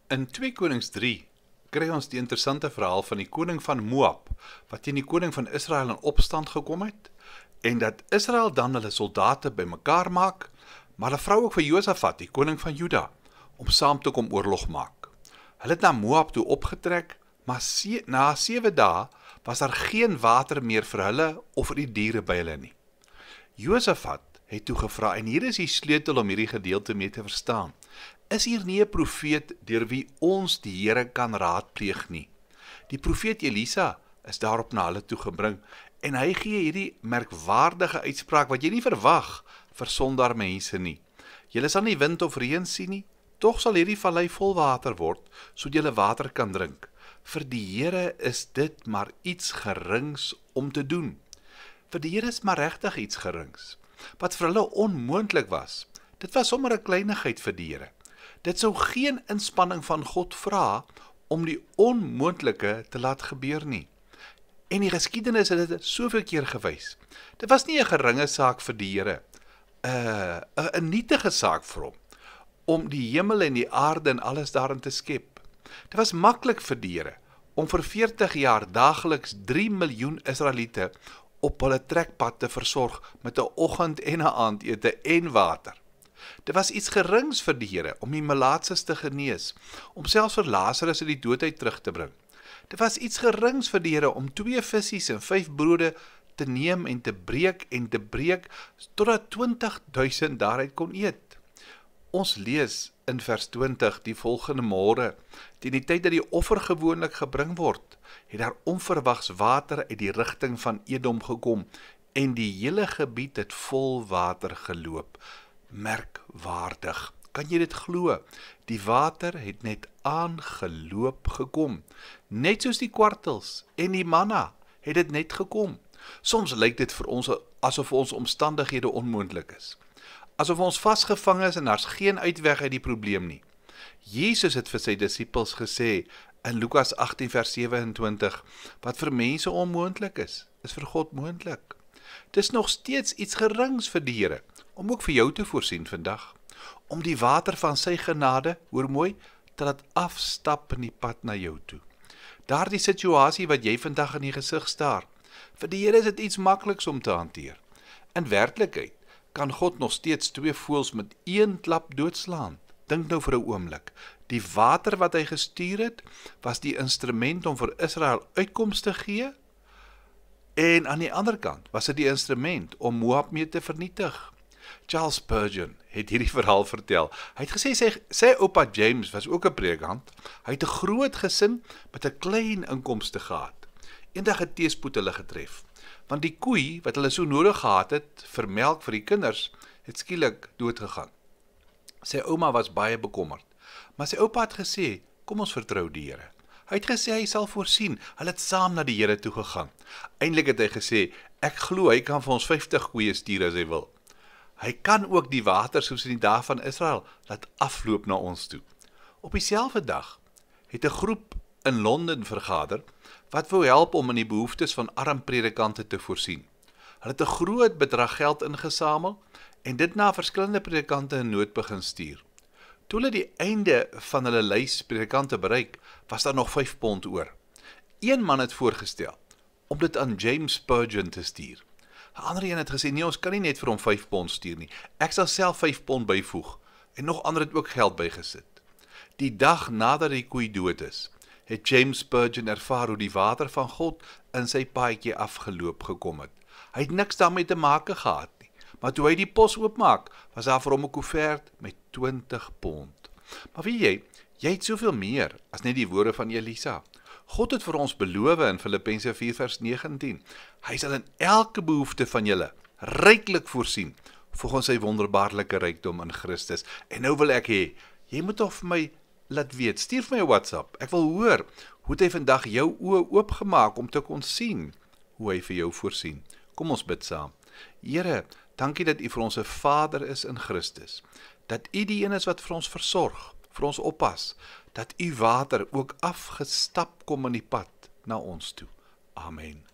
In 2 Konings 3 kry ons die interessante verhaal van die koning van Moab, wat teen die koning van Israel in opstand gekom het, en dat Israel dan hulle soldate bymekaar maak, maar hulle vrou ook vir Josafat, die koning van Juda, om saam te kom oorlog maak. Hulle het na Moab toe opgetrek, maar na 7 dae was daar geen water meer vir hulle of vir die diere by hulle nie. Josafat het toe gevra, en hier is die sleutel om hierdie gedeelte mee te verstaan, is hier nie 'n profeet deur wie ons die Here kan raadpleeg nie. Die profeet Elisa is daarop na hulle toe gebring, en hy gee hierdie merkwaardige uitspraak wat jy nie verwag vir sondaar mense nie. Julle sal nie wind of reën sien nie, tog sal hierdie vallei vol water word, sodat julle water kan drink. Vir die Here is dit maar iets gerings om te doen. Vir die Here is maar regtig iets gerings. Wat vir hulle onmoontlik was, dit was sommer 'n kleinigheid vir die Here. Dit sou geen inspanning van God vra om die onmoontlike te laat gebeur nie. En die geskiedenis het dit soveel keer gewys. Dit was nie 'n geringe saak vir die Here, 'n nietige saak vir hom, om die hemel en die aarde en alles daarin te skep. Dit was maklik vir die Here om vir 40 jaar daagliks 3 miljoen Israeliete op hulle trekpad te versorg met 'n oggend en 'n aandete en water. Dit was iets gerings vir die Here om die melaatses te genees, om selfs vir Lazarus uit die doodheid terug te bring. Dit was iets gerings vir die Here om 2 visse en 5 brode te neem en te breek, totdat 20.000 daaruit kon eet. Ons lees in vers 20 die volgende môre, teen die tyd dat die offer gewoonlik gebring word, het daar onverwags water uit die rigting van Edom gekom, en die hele gebied het vol water geloop. Merkwaardig. Kan jy dit glo? Die water het net aangeloop gekom. Net soos die kwartels en die manna het dit net gekom. Soms lyk dit vir ons asof ons omstandighede onmoontlik is. Asof ons vasgevang is en daar's geen uitweg uit die probleem nie. Jesus het vir sy disippels gesê in Lukas 18 vers 27, wat vir mense onmoontlik is vir God moontlik. Dis nog steeds iets gerings vir die Here, om ook vir jou te voorsien vandag, om die water van sy genade, hoor mooi, te laat afstap in die pad na jou toe. Daardie situasie wat jy vandag in die gesig staar, vir die Here is dit iets makliks om te hanteer. In werklikheid kan God nog steeds 2 voëls met 1 klap doodslaan. Dink nou vir 'n oomblik. Die water wat hy gestuur het, was die instrument om vir Israel uitkoms te gee, en aan die ander kant was dit die instrument om Moab mee te vernietig. Charles Spurgeon het hierdie verhaal vertel. Hy het gesê sy oupa James was ook 'n predikant. Hy het 'n groot gesin met 'n klein inkomste gehad. Eendag het teëspoed hulle getref, want die koei wat hulle so nodig gehad het vir melk vir die kinders, het skielik doodgegaan. Sy ouma was baie bekommerd, maar sy oupa het gesê, kom ons vertrou die Here. Hy het gesê hy sal voorsien. Hulle het saam na die Here toe gegaan. Eintlik het hy gesê, ek glo hy kan vir ons 50 koeie stuur as hy wil. Hy kan ook die water soos in die dae van Israel laat afloop na ons toe. Op dieselfde dag het 'n groep in Londen vergader wat wou help om in die behoeftes van arm predikante te voorsien. Hulle het 'n groot bedrag geld ingesamel en dit na verskillende predikante in nood begin stuur. Toe hulle die einde van hulle lys predikante bereik, was daar nog 5 pond oor. Een man het voorgestel om dit aan James Spurgeon te stuur. 'n ander een het gesê, nee, ons kan nie net vir hom 5 pond stuur nie. Ek sal self 5 pond byvoeg. En nog ander het ook geld bygesit. Die dag nadat die koei dood is, het James Spurgeon ervaar hoe die water van God in sy paadjie afgeloop gekom het. Hy het niks daarmee te make gehad nie. Maar toe hy die pos oopmaak, was daar vir hom 'n koevert met 20 pond. Maar weet jy het soveel meer as net die woorde van Elisa. God het vir ons beloof in Filippense 4 vers 19. Hy sal in elke behoefte van julle ryklik voorsien, volgens sy wonderbaarlike rykdom in Christus. En nou wil ek hê, jy moet toch vir my laat weet, stuur vir my 'n WhatsApp. Ek wil hoor, hoe het hy vandag jou oë oopgemaak om te kon sien hoe hy vir jou voorsien. Kom ons bid saam. Here, dankie dat U vir ons 'n Vader is in Christus. Dat U die een is wat vir ons versorg, vir ons oppas, dat U water ook afgestap kom in die pad na ons toe. Amen.